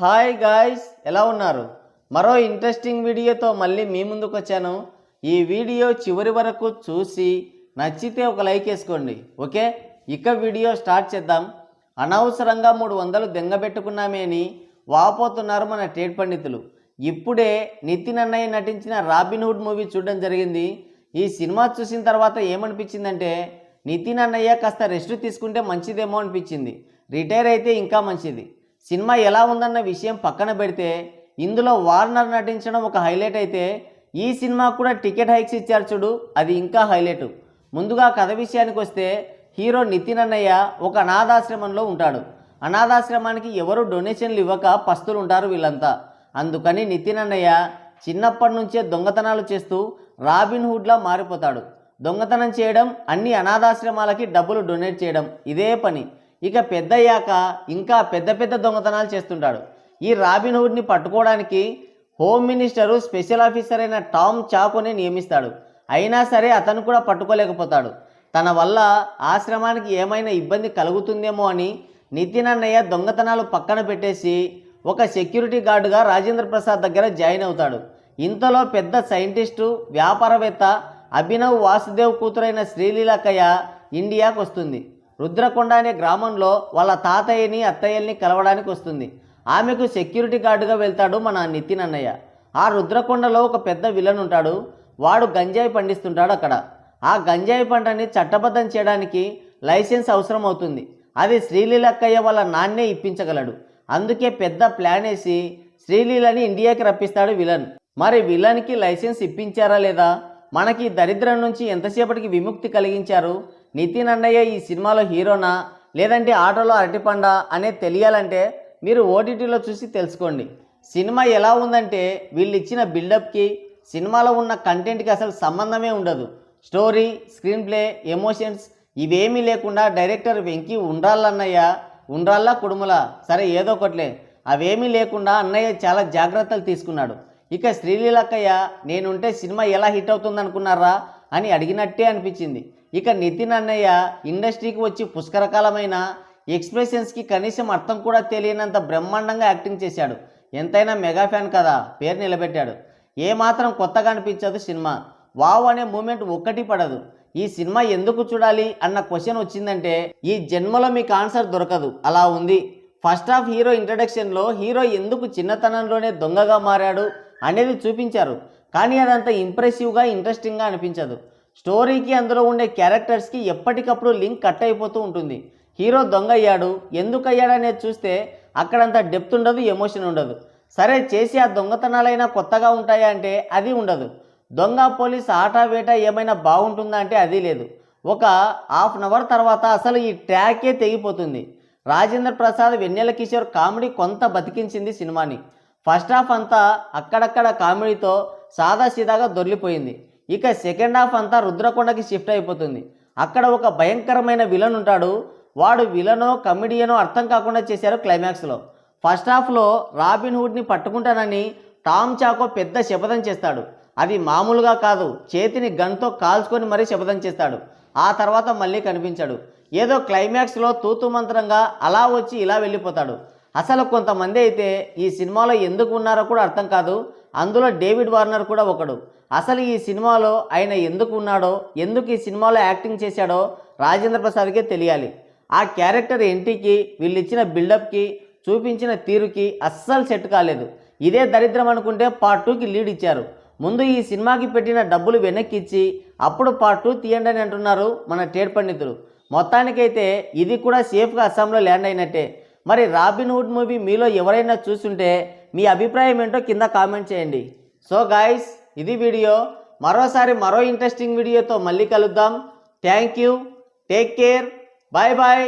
Hi guys, ఎలా ఉన్నారు? మరో ఇంట్రెస్టింగ్ వీడియోతో మళ్ళీ మీ ముందుకు వచ్చాను. ఈ వీడియో చివరి వరకు చూసి నచ్చితే ఒక లైక్ వేసుకోండి. ఓకే, ఇక వీడియో స్టార్ట్ చేద్దాం. అనవసరంగా 300 దెంగబెట్టుకున్నామే అని వాపోతున్నారు మన ట్రేడ్ పండితులు. ఇప్పుడే నితిన్ అన్నయ్య నటించిన రాబిన్హుడ్ మూవీ చూడడం జరిగింది. ఈ సినిమా చూసిన తర్వాత ఏమనిపించిందంటే, నితిన్ అన్నయ్య కాస్త రెస్ట్ తీసుకుంటే మంచిదేమో అనిపించింది. రిటైర్ అయితే ఇంకా మంచిది. సినిమా ఎలా ఉందన్న విషయం పక్కన పెడితే, ఇందులో వార్నర్ నటించడం ఒక హైలైట్ అయితే, ఈ సినిమా కూడా టికెట్ హైక్స్ ఇచ్చారు చూడు, అది ఇంకా హైలైట్. ముందుగా కథ విషయానికి వస్తే, హీరో నితిన్ అన్నయ్య ఒక అనాథాశ్రమంలో ఉంటాడు. అనాథాశ్రమానికి ఎవరు డొనేషన్లు ఇవ్వక పస్తులు ఉంటారు వీళ్ళంతా. అందుకని నితిన్ అన్నయ్య చిన్నప్పటి నుంచే దొంగతనాలు చేస్తూ రాబిన్హుడ్లా మారిపోతాడు. దొంగతనం చేయడం, అన్ని అనాథాశ్రమాలకి డబ్బులు డొనేట్ చేయడం, ఇదే పని. ఇక పెద్దయ్యాక ఇంకా పెద్ద పెద్ద దొంగతనాలు చేస్తుంటాడు. ఈ రాబిన్హుడ్ని పట్టుకోవడానికి హోమ్ మినిస్టరు స్పెషల్ ఆఫీసర్ అయిన టామ్ చాకోని నియమిస్తాడు. అయినా సరే అతను కూడా పట్టుకోలేకపోతాడు. తన వల్ల ఆశ్రమానికి ఏమైనా ఇబ్బంది కలుగుతుందేమో అని నితిన్ అన్నయ్య దొంగతనాలు పక్కన పెట్టేసి ఒక సెక్యూరిటీ గార్డుగా రాజేంద్ర ప్రసాద్ దగ్గర జాయిన్ అవుతాడు. ఇంతలో పెద్ద సైంటిస్టు, వ్యాపారవేత్త అభినవ్ వాసుదేవ్ కూతురైన శ్రీలీలక్కయ్య ఇండియాకు వస్తుంది. రుద్రకొండ అనే గ్రామంలో వాళ్ళ తాతయ్యని అత్తయ్యల్ని కలవడానికి వస్తుంది. ఆమెకు సెక్యూరిటీ గార్డుగా వెళ్తాడు మన నితిన్ అన్నయ్య. ఆ రుద్రకొండలో ఒక పెద్ద విలన్ ఉంటాడు. వాడు గంజాయి పండిస్తుంటాడు అక్కడ. ఆ గంజాయి పంటని చట్టబద్ధం చేయడానికి లైసెన్స్ అవసరం అవుతుంది. అది శ్రీలీలక్కయ్య వాళ్ళ నాన్నే ఇప్పించగలడు. అందుకే పెద్ద ప్లాన్ వేసి శ్రీలీలని ఇండియాకి రప్పిస్తాడు విలన్. మరి విలన్కి లైసెన్స్ ఇప్పించారా లేదా, మనకి దరిద్రం నుంచి ఎంతసేపటికి విముక్తి కలిగించారు, నితిన్ అన్నయ్య ఈ సినిమాలో హీరోనా లేదంటే ఆటోలో అరటిపండ అనేది తెలియాలంటే మీరు ఓటీటీలో చూసి తెలుసుకోండి. సినిమా ఎలా ఉందంటే, వీళ్ళు ఇచ్చిన బిల్డప్కి సినిమాలో ఉన్న కంటెంట్కి అసలు సంబంధమే ఉండదు. స్టోరీ, స్క్రీన్ ప్లే, ఎమోషన్స్ ఇవేమీ లేకుండా డైరెక్టర్ వెంకీ ఉండ్రాళ్ళ కుడుముల సరే ఏదో ఒకట్లే, అవేమీ లేకుండా అన్నయ్య చాలా జాగ్రత్తలు తీసుకున్నాడు. ఇక శ్రీలీలక్కయ్య నేనుంటే సినిమా ఎలా హిట్ అవుతుంది అనుకున్నారా అని అడిగినట్టే అనిపించింది. ఇక నితిన్ అన్నయ్య ఇండస్ట్రీకి వచ్చి పుష్కరకాలమైన ఎక్స్ప్రెషన్స్కి కనీసం అర్థం కూడా తెలియనంత బ్రహ్మాండంగా యాక్టింగ్ చేశాడు. ఎంతైనా మెగా ఫ్యాన్ కదా, పేరు నిలబెట్టాడు. ఏమాత్రం కొత్తగా అనిపించదు సినిమా. వావ్ అనే మూమెంట్ ఒక్కటి పడదు. ఈ సినిమా ఎందుకు చూడాలి అన్న క్వశ్చన్ వచ్చిందంటే, ఈ జన్మలో మీకు ఆన్సర్ దొరకదు, అలా ఉంది. ఫస్ట్ హాఫ్ హీరో ఇంట్రడక్షన్లో హీరో ఎందుకు చిన్నతనంలోనే దొంగగా మారాడు అనేది చూపించారు. కానీ అదంతా ఇంప్రెసివ్గా, ఇంట్రెస్టింగ్గా అనిపించదు. స్టోరీకి అందులో ఉండే క్యారెక్టర్స్కి ఎప్పటికప్పుడు లింక్ కట్ అయిపోతూ ఉంటుంది. హీరో దొంగ అయ్యాడు, ఎందుకు అయ్యాడు అనేది చూస్తే అక్కడంత డెప్త్ ఉండదు, ఎమోషన్ ఉండదు. సరే చేసి ఆ దొంగతనాలైనా కొత్తగా ఉంటాయా అంటే అది ఉండదు. దొంగ పోలీస్ ఆట వేట ఏమైనా బాగుంటుందా అంటే అది లేదు. ఒక హాఫ్ అన్ అవర్ తర్వాత అసలు ఈ ట్రాకే తెగిపోతుంది. రాజేంద్ర ప్రసాద్, వెన్నెల కిషోర్ కామెడీ కొంత బతికించింది సినిమాని. ఫస్ట్ హాఫ్ అంతా అక్కడక్కడ కామెడీతో సాదాసీదాగా దొర్లిపోయింది. ఇక సెకండ్ హాఫ్ అంతా రుద్రకొండకి షిఫ్ట్ అయిపోతుంది. అక్కడ ఒక భయంకరమైన విలన్ ఉంటాడు. వాడు విలనో కమెడియనో అర్థం కాకుండా చేశారు క్లైమాక్స్లో. ఫస్ట్ హాఫ్లో రాబిన్హుడ్ని పట్టుకుంటానని టామ్ చాకో పెద్ద శపథం చేస్తాడు. అది మామూలుగా కాదు, చేతిని గన్తో కాల్చుకొని మరీ శపథం చేస్తాడు. ఆ తర్వాత మళ్ళీ కనిపించాడు. ఏదో క్లైమాక్స్లో తూతు మంత్రంగా అలా వచ్చి ఇలా వెళ్ళిపోతాడు. అసలు కొంతమంది అయితే ఈ సినిమాలో ఎందుకు ఉన్నారో కూడా అర్థం కాదు. అందులో డేవిడ్ వార్నర్ కూడా ఒకడు. అసలు ఈ సినిమాలో ఆయన ఎందుకు ఉన్నాడో, ఎందుకు ఈ సినిమాలో యాక్టింగ్ చేశాడో రాజేంద్ర ప్రసాద్కే తెలియాలి. ఆ క్యారెక్టర్ ఎంట్రీకి, వీళ్ళు ఇచ్చిన బిల్డప్కి, చూపించిన తీరుకి అస్సలు సెట్ కాలేదు. ఇదే దరిద్రం అనుకుంటే పార్ట్ 2కి లీడ్ ఇచ్చారు. ముందు ఈ సినిమాకి పెట్టిన డబ్బులు వెనక్కి ఇచ్చి అప్పుడు పార్ట్ 2 తీయండి అని అంటున్నారు మన ట్రేడ్ పండితులు. మొత్తానికైతే ఇది కూడా సేఫ్గా అస్సాంలో ల్యాండ్ అయినట్టే. మరి రాబిన్హుడ్ మూవీ మీలో ఎవరైనా చూస్తుంటే మీ అభిప్రాయం ఏంటో కింద కామెంట్ చేయండి. సో గాయ్స్, ఇది వీడియో. మరోసారి మరో ఇంట్రెస్టింగ్ వీడియోతో మళ్ళీ కలుద్దాం. Thank you, take care, bye bye.